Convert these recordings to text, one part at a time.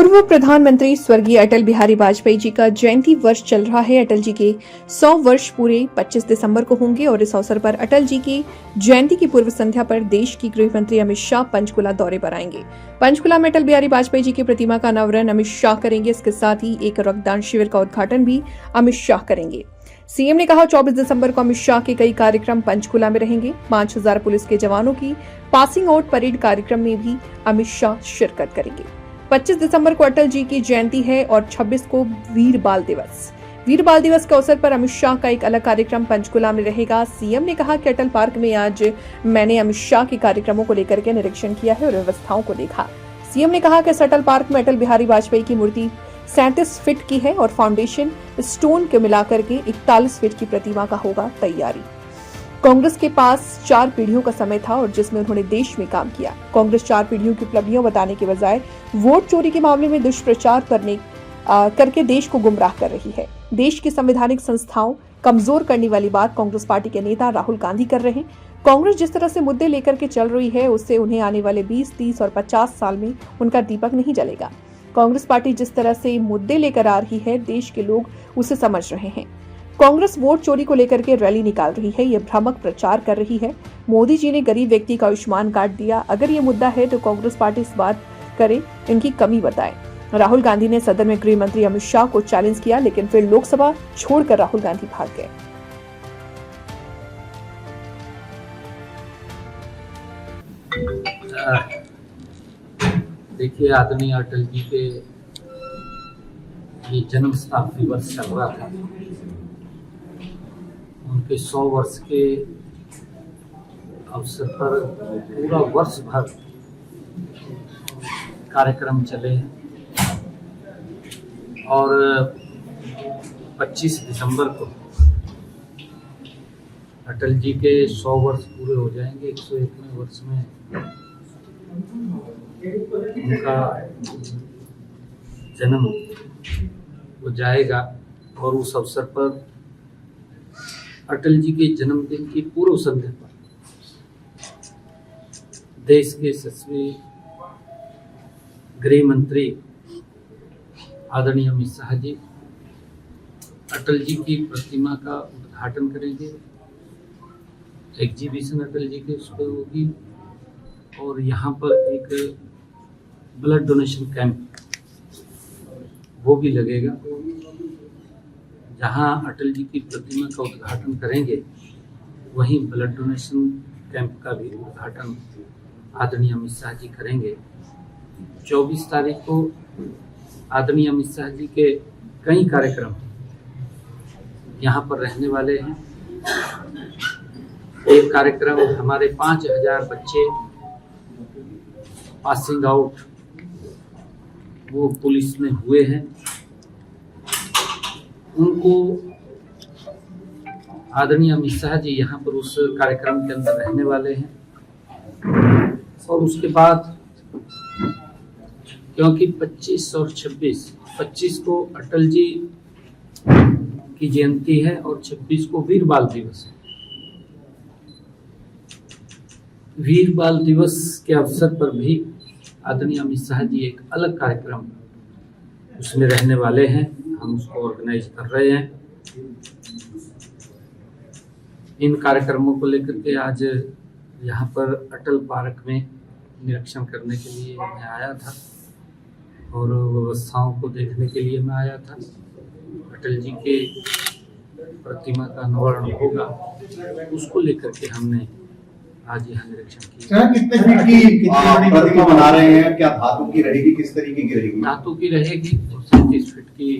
पूर्व प्रधानमंत्री स्वर्गीय अटल बिहारी वाजपेयी जी का जयंती वर्ष चल रहा है। अटल जी के 100 वर्ष पूरे 25 दिसंबर को होंगे और इस अवसर पर अटल जी की जयंती की पूर्व संध्या पर देश की गृह मंत्री अमित शाह पंचकुला दौरे पर आएंगे। पंचकुला में अटल बिहारी वाजपेयी जी की प्रतिमा का अनावरण अमित शाह करेंगे। इसके साथ ही एक रक्तदान शिविर का उद्घाटन भी अमित शाह करेंगे। सीएम ने कहा 24 दिसंबर को अमित शाह के कई कार्यक्रम पंचकुला में रहेंगे। 5000 पुलिस के जवानों की पासिंग आउट परेड कार्यक्रम में भी अमित शाह शिरकत करेंगे। 25 दिसंबर को अटल जी की जयंती है और 26 को वीर बाल दिवस। वीर बाल दिवस के अवसर पर अमित शाह का एक अलग कार्यक्रम पंचकुला में रहेगा। सीएम ने कहा कि अटल पार्क में आज मैंने अमित शाह के कार्यक्रमों को लेकर के निरीक्षण किया है और व्यवस्थाओं को देखा। सीएम ने कहा कि इस अटल पार्क में अटल बिहारी वाजपेयी की मूर्ति 37 फीट की है और फाउंडेशन स्टोन के मिलाकर के 41 फीट की प्रतिमा का होगा तैयारी। कांग्रेस के पास 4 पीढ़ियों का समय था और जिसमें उन्होंने देश में काम किया। कांग्रेस 4 पीढ़ियों की उपलब्धियां बताने के बजाय वोट चोरी के मामले में दुष्प्रचार करके देश को गुमराह कर रही है। देश की संवैधानिक संस्थाओं कमजोर करने वाली बात कांग्रेस पार्टी के नेता राहुल गांधी कर रहे हैं। कांग्रेस जिस तरह से मुद्दे लेकर के चल रही है उससे उन्हें आने वाले 20, 30 और 50 साल में उनका दीपक नहीं जलेगा। कांग्रेस पार्टी जिस तरह से मुद्दे लेकर आ रही है देश के लोग उसे समझ रहे हैं। कांग्रेस वोट चोरी को लेकर के रैली निकाल रही है, ये भ्रामक प्रचार कर रही है। मोदी जी ने गरीब व्यक्ति का आयुष्मान कार्ड दिया। अगर ये मुद्दा है तो कांग्रेस पार्टी इस बात करे, इनकी कमी बताए। राहुल गांधी ने सदन में गृह मंत्री अमित शाह को चैलेंज किया, लेकिन फिर लोकसभा छोड़कर राहुल गांधी भाग गए। देखिए, आदरणीय अटल जी के ये जन्म शताब्दी वर्ष चल रहा था। उनके 100 वर्ष के अवसर पर पूरा वर्ष भर कार्यक्रम चले और 25 दिसंबर को अटल जी के 100 वर्ष पूरे हो जाएंगे। 101वें वर्ष में उनका जन्म हो जाएगा और उस अवसर पर अटल जी के जन्मदिन की पूर्व संध्या पर देश के यशस्वी गृह मंत्री आदरणीय अमित शाह जी अटल जी की प्रतिमा का उद्घाटन करेंगे। एग्जीबिशन अटल जी के उस पर होगी और यहाँ पर एक ब्लड डोनेशन कैंप वो भी लगेगा। जहाँ अटल जी की प्रतिमा का उद्घाटन करेंगे वहीं ब्लड डोनेशन कैंप का भी उद्घाटन आदरणीय अमित शाह जी करेंगे। 24 तारीख को आदरणीय अमित शाह जी के कई कार्यक्रम यहाँ पर रहने वाले हैं। एक कार्यक्रम हमारे 5000 बच्चे पासिंग आउट वो पुलिस में हुए हैं, उनको आदरणीय अमित शाह जी यहाँ पर उस कार्यक्रम के अंदर रहने वाले हैं। और उसके बाद क्योंकि 25 और 25 को अटल जी की जयंती है और 26 को वीर बाल दिवस है। वीर बाल दिवस के अवसर पर भी आदरणीय अमित शाह जी एक अलग कार्यक्रम उसमें रहने वाले हैं। हम उसको ऑर्गेनाइज कर रहे हैं। इन कार्यक्रमों को लेकर के आज यहाँ पर अटल पार्क में निरीक्षण करने के लिए मैं आया था और व्यवस्थाओं को देखने के लिए मैं आया था। अटल जी के प्रतिमा का अनावरण होगा, उसको लेकर के हमने आज यहाँ निरीक्षण किया। कितने फीट की प्रतिमा बना रहे हैं? क्या धातु की रहेगी, किस तरीके की रहेगी? धातु की रहेगी और 37 फीट की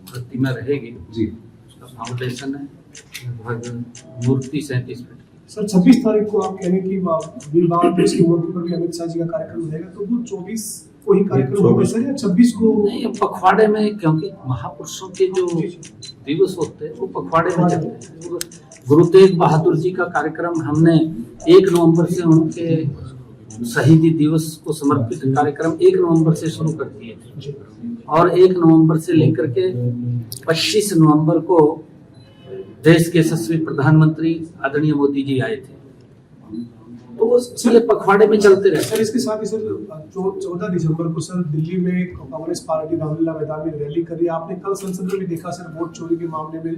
प्रतिमा रहेगी जी। उसका फाउंडेशन है लगभग मूर्ति 37 फीट की। सर 26 तारीख को आप कहने की वीर बाल दिवस की मूर्ति पर भी अमित शाह जी का कार्यक्रम रहेगा, तो वो 24 को ही कार्यक्रम होगा सर या 26 को? नहीं, पखवाड़े में, क्योंकि महापुरुषों के जो दिवस होते हैं वो पखवाड़े में चलते हैं। गुरु तेग बहादुर जी का कार्यक्रम हमने 1 नवंबर से उनके शहीदी दिवस को समर्पित कार्यक्रम 1 नवंबर से शुरू कर दिए और 1 नवंबर से लेकर के 25 नवंबर को देश के यशस्वी प्रधानमंत्री आदरणीय मोदी जी आए थे तो वो इसलिए पखवाड़े में चलते रहते सर इसके साथ ही सर 14 दिसंबर को सर दिल्ली में कांग्रेस पार्टी रामलीला मैदान में रैली करी। आपने कल संसद में भी देखा सर वोट चोरी के मामले में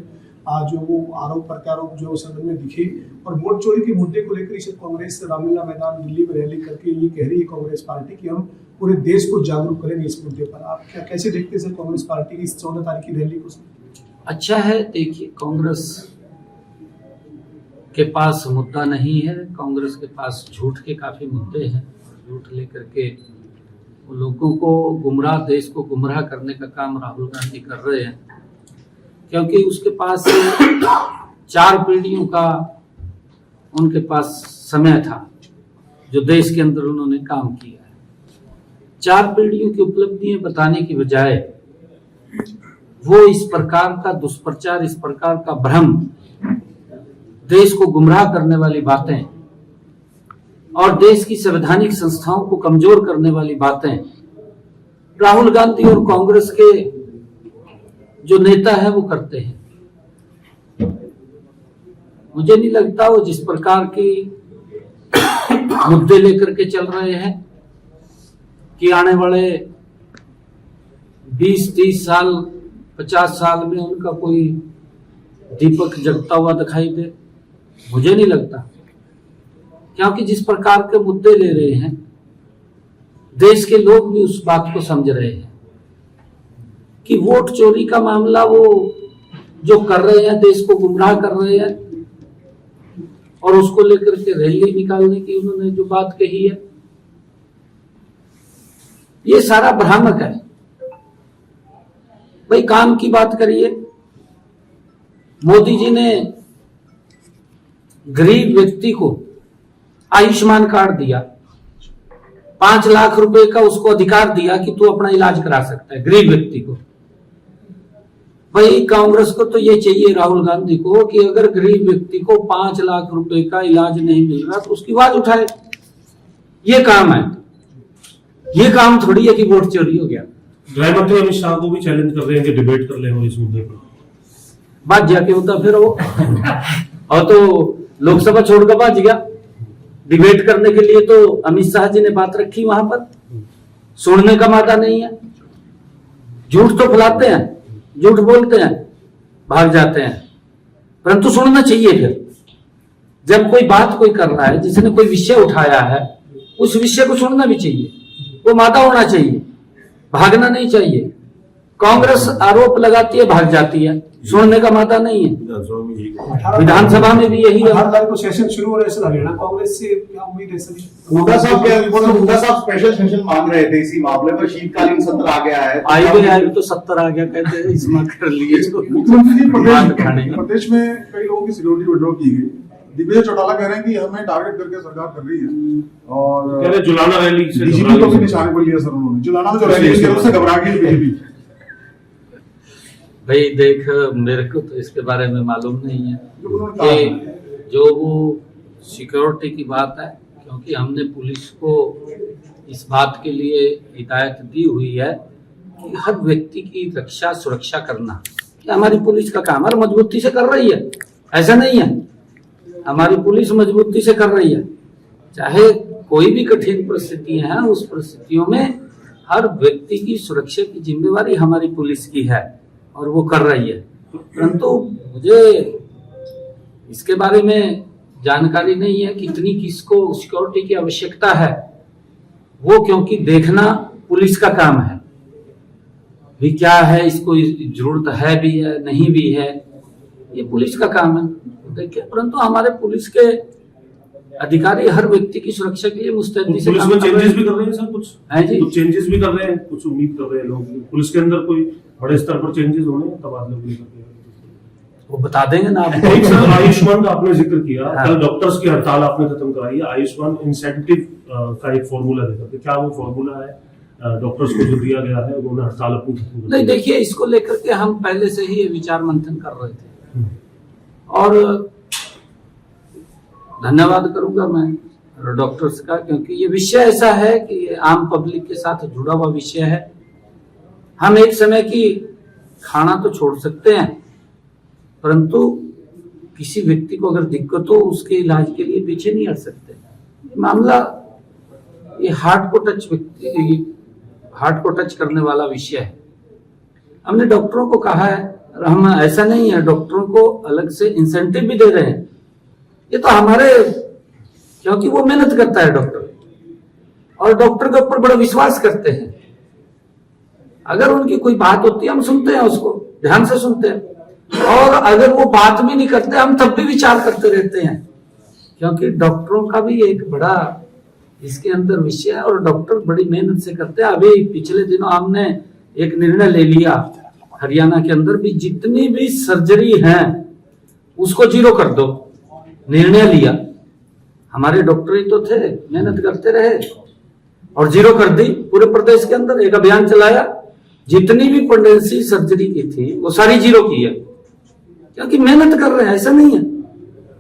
जो वो आरोप प्रत्यारोप जो सदन में दिखे, और वोट चोरी के मुद्दे को लेकर सर कांग्रेस रामलीला मैदान दिल्ली में रैली करके ये कह रही है कांग्रेस पार्टी कि हम पूरे देश को जागरूक करेंगे इस मुद्दे पर। आप कैसे देखते हैं सर कांग्रेस पार्टी की इस 14 तारीख की रैली को? अच्छा है। देखिए, कांग्रेस के पास मुद्दा नहीं है, कांग्रेस के पास झूठ के काफी मुद्दे हैं। झूठ लेकर के वो लोगों को गुमराह, देश को गुमराह करने का काम राहुल गांधी कर रहे हैं, क्योंकि उसके पास 4 पीढ़ियों का उनके पास समय था जो देश के अंदर उन्होंने काम किया है। 4 पीढ़ियों की उपलब्धियां बताने की बजाय वो इस प्रकार का दुष्प्रचार, इस प्रकार का भ्रम, देश को गुमराह करने वाली बातें और देश की संवैधानिक संस्थाओं को कमजोर करने वाली बातें राहुल गांधी और कांग्रेस के जो नेता है वो करते हैं। मुझे नहीं लगता वो जिस प्रकार की मुद्दे लेकर के चल रहे हैं कि आने वाले 20-30 साल 50 साल में उनका कोई दीपक जगता हुआ दिखाई दे, मुझे नहीं लगता। क्योंकि जिस प्रकार के मुद्दे ले रहे हैं, देश के लोग भी उस बात को समझ रहे हैं कि वोट चोरी का मामला वो जो कर रहे हैं, देश को गुमराह कर रहे हैं, और उसको लेकर के रैली निकालने की उन्होंने जो बात कही है, ये सारा भ्रामक है। भाई काम की बात करिए। मोदी जी ने गरीब व्यक्ति को आयुष्मान कार्ड दिया, 5 लाख रुपए का उसको अधिकार दिया कि तू अपना इलाज करा सकता है, गरीब व्यक्ति को। भाई कांग्रेस को तो ये चाहिए, राहुल गांधी को, कि अगर गरीब व्यक्ति को 5 लाख रुपए का इलाज नहीं मिल रहा तो उसकी आवाज उठाए। ये काम है, ये काम थोड़ी है कि वोट चोरी हो गया। गृह मंत्री अमित शाह को भी चैलेंज कर रहे हैं कि डिबेट कर ले हो इस मुद्दे पर। बात जाके होता फिर वो और तो लोकसभा छोड़कर भाग गया डिबेट करने के लिए। तो अमित शाह जी ने बात रखी वहां पर, सुनने का मादा नहीं है। झूठ तो फैलाते हैं, झूठ बोलते हैं, भाग जाते हैं, परंतु सुनना चाहिए। फिर जब कोई बात कोई कर रहा है, जिसने कोई विषय उठाया है, उस विषय को सुनना भी चाहिए, वो मादा होना चाहिए, भागना नहीं चाहिए। कांग्रेस आरोप लगाती है, भाग जाती है, सुनने का मादा नहीं है। विधानसभा में भी यही है। 18 तारीख को सेशन शुरू हो रहा है सर, हरियाणा कांग्रेस से क्या उम्मीद है सर? हुड्डा साहब स्पेशल सेशन मांग रहे थे इसी मामले पर। शीतकालीन सत्र आ गया है, आई तो 70 आ गया, कहते हैं इसमें कर लिए। मुख्यमंत्री जी, प्रदेश में कई लोगों की सिक्योरिटी विड्रॉ की गई। दिग्विजय चौटाला कह रहे हैं कि हमें टारगेट करके सरकार कर रही है, और कह रहे जुलाना रैली से डीजीपी को भी निशाने पर लिया सर उन्होंने। जुलाना में जो रैली हुई उससे घबरा गई बीजेपी। भाई देख, मेरे को तो इसके बारे में मालूम नहीं है कि जो वो सिक्योरिटी की बात है, क्योंकि हमने पुलिस को इस बात के लिए हिदायत दी हुई है कि हर व्यक्ति की रक्षा सुरक्षा करना ये हमारी पुलिस का काम है, और मजबूती से कर रही है। ऐसा नहीं है, हमारी पुलिस मजबूती से कर रही है। चाहे कोई भी कठिन परिस्थितियां हैं, उस परिस्थितियों में हर व्यक्ति की सुरक्षा की जिम्मेवारी हमारी पुलिस की है, और वो कर रही है। परंतु मुझे इसके बारे में जानकारी नहीं है कितनी किसको सिक्योरिटी की आवश्यकता है, वो क्योंकि देखना पुलिस का काम है भी क्या है, इसको जरूरत है भी है नहीं भी है, ये पुलिस का काम है। देखिए, परंतु हमारे पुलिस के अधिकारी हर व्यक्ति की सुरक्षा के लिए मुस्तैदी से पुलिस में चेंजेस भी कर रहे हैं सर, कुछ है जी, कुछ चेंजेस भी कर रहे हैं, कुछ उम्मीद कर रहे हैं लोग पुलिस के अंदर कोई बड़े स्तर पर चेंजेस होने हैं, तबादले भी कर रहे हैं। वो बता देंगे ना आपको। एक सर, आयुष्मान का आपने जिक्र किया, हाँ। कल डॉक्टर्स की हड़ताल आपने खत्म कराई है। आयुष्मान इंसेंटिव का एक फॉर्मूला देकर, क्या वो फॉर्मूला है डॉक्टर्स को जो दिया गया है, उन्होंने हड़ताल अपनी खत्म कर नहीं, देखिए, इसको लेकर के हम पहले से ही विचार मंथन कर रहे थे, और धन्यवाद करूंगा मैं डॉक्टर्स का, क्योंकि ये विषय ऐसा है कि ये आम पब्लिक के साथ जुड़ा हुआ विषय है। हम एक समय की खाना तो छोड़ सकते हैं, परंतु किसी व्यक्ति को अगर दिक्कत हो उसके इलाज के लिए पीछे नहीं हट सकते। ये मामला ये हार्ट को टच करने वाला विषय है। हमने डॉक्टरों को कहा है, हम ऐसा नहीं है डॉक्टरों को अलग से इंसेंटिव भी दे रहे हैं, ये तो हमारे, क्योंकि वो मेहनत करता है डॉक्टर, और डॉक्टर के ऊपर बड़ा विश्वास करते हैं। अगर उनकी कोई बात होती है हम सुनते हैं, उसको ध्यान से सुनते हैं, और अगर वो बात भी नहीं करते हम तब भी विचार करते रहते हैं, क्योंकि डॉक्टरों का भी एक बड़ा इसके अंदर विषय है और डॉक्टर बड़ी मेहनत से करते हैं। अभी पिछले दिनों हमने एक निर्णय ले लिया, हरियाणा के अंदर भी जितनी भी सर्जरी हैं उसको जीरो कर दो, निर्णय लिया। हमारे डॉक्टर ही तो थे, मेहनत करते रहे और जीरो कर दी। पूरे प्रदेश के अंदर एक अभियान चलाया, जितनी भी प्रेगनेंसी सर्जरी की थी वो सारी जीरो की है, क्योंकि मेहनत कर रहे हैं, ऐसा नहीं है,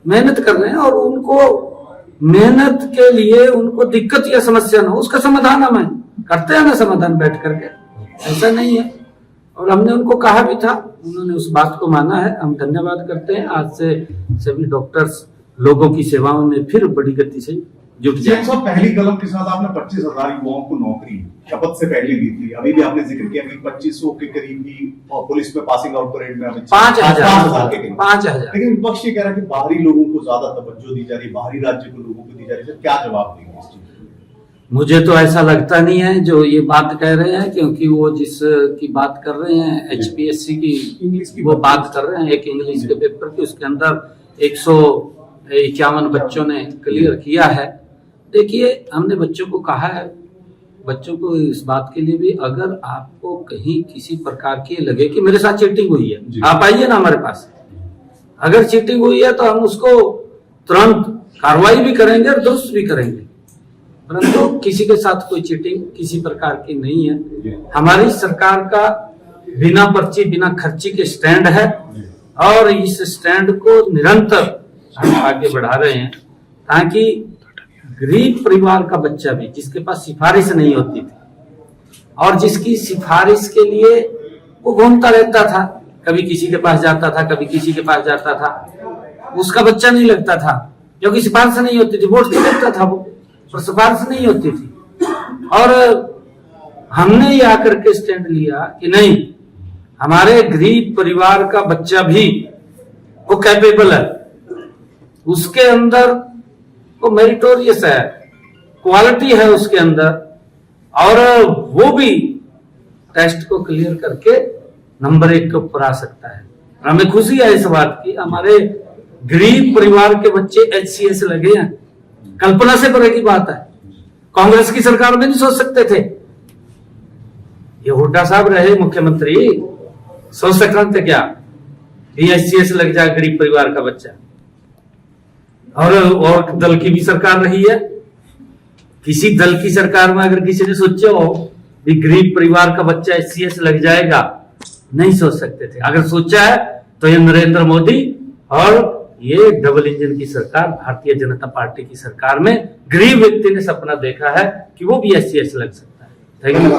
मेहनत कर रहे हैं। और उनको मेहनत के लिए उनको दिक्कत या समस्या ना हो, उसका समाधान हम करते हैं ना, समाधान बैठ करके, ऐसा नहीं है। और हमने उनको कहा भी था, उन्होंने उस बात को माना है, हम धन्यवाद करते हैं। आज से सभी डॉक्टर्स लोगों की सेवाओं में फिर बड़ी गति से जुट जाए। पहली कलम के साथ आपने 25,000 युवाओं को नौकरी शपथ से पहले दी थी, अभी भी आपने जिक्र किया कि 2500 के करीब ही पुलिस में पासिंग आउट परेड में 5,000 के करीब। 5,000। लेकिन विपक्ष ये कह रहा है कि बाहरी लोगों को ज्यादा तवज्जो दी जा रही, बाहरी राज्य को लोगों को दी जा रही है, क्या जवाब देंगे इस चीज? मुझे तो ऐसा लगता नहीं है जो ये बात कह रहे हैं, क्योंकि वो जिस की बात कर रहे हैं HPSC की इंग्लिश की वो बात कर रहे हैं, एक इंग्लिश के पेपर की, उसके अंदर 151 बच्चों ने क्लियर किया है। देखिए, हमने बच्चों को कहा है, बच्चों को इस बात के लिए भी, अगर आपको कहीं किसी प्रकार की लगे कि मेरे साथ चीटिंग हुई है, आप आइए ना हमारे पास। अगर चीटिंग हुई है तो हम उसको तुरंत कार्रवाई भी करेंगे और दुरुस्त भी करेंगे, परंतु किसी के साथ कोई चीटिंग किसी प्रकार की नहीं है। हमारी सरकार का बिना पर्ची बिना खर्ची के स्टैंड है और इस स्टैंड को निरंतर हम आगे बढ़ा रहे हैं, ताकि गरीब परिवार का बच्चा भी, जिसके पास सिफारिश नहीं होती थी और जिसकी सिफारिश के लिए वो घूमता रहता था, कभी किसी के पास जाता था, कभी किसी के पास जाता था, उसका बच्चा नहीं लगता था क्योंकि सिफारिश नहीं होती थी। वोट तो देता था वो, पर सिफारिश नहीं होती थी। और हमने ये आकर के स्टैंड लिया कि नहीं, हमारे गरीब परिवार का बच्चा भी वो कैपेबल है, उसके अंदर वो मेरिटोरियस है, क्वालिटी है उसके अंदर, और वो भी टेस्ट को क्लियर करके नंबर 1 के ऊपर आ सकता है। हमें खुशी है इस बात की, हमारे गरीब परिवार के बच्चे HCS लगे हैं। कल्पना से परे की बात है, कांग्रेस की सरकार में नहीं सोच सकते थे। ये हुड्डा साहब रहे मुख्यमंत्री, सोच सकते थे क्या HCS लग जाए गरीब परिवार का बच्चा? और दल की भी सरकार रही है, किसी दल की सरकार में अगर किसी ने सोचा हो कि गरीब परिवार का बच्चा HCS लग जाएगा, नहीं सोच सकते थे। अगर सोचा है तो ये नरेंद्र मोदी और ये डबल इंजन की सरकार, भारतीय जनता पार्टी की सरकार में गरीब व्यक्ति ने सपना देखा है कि वो भी HCS लग सकता है। Thank you.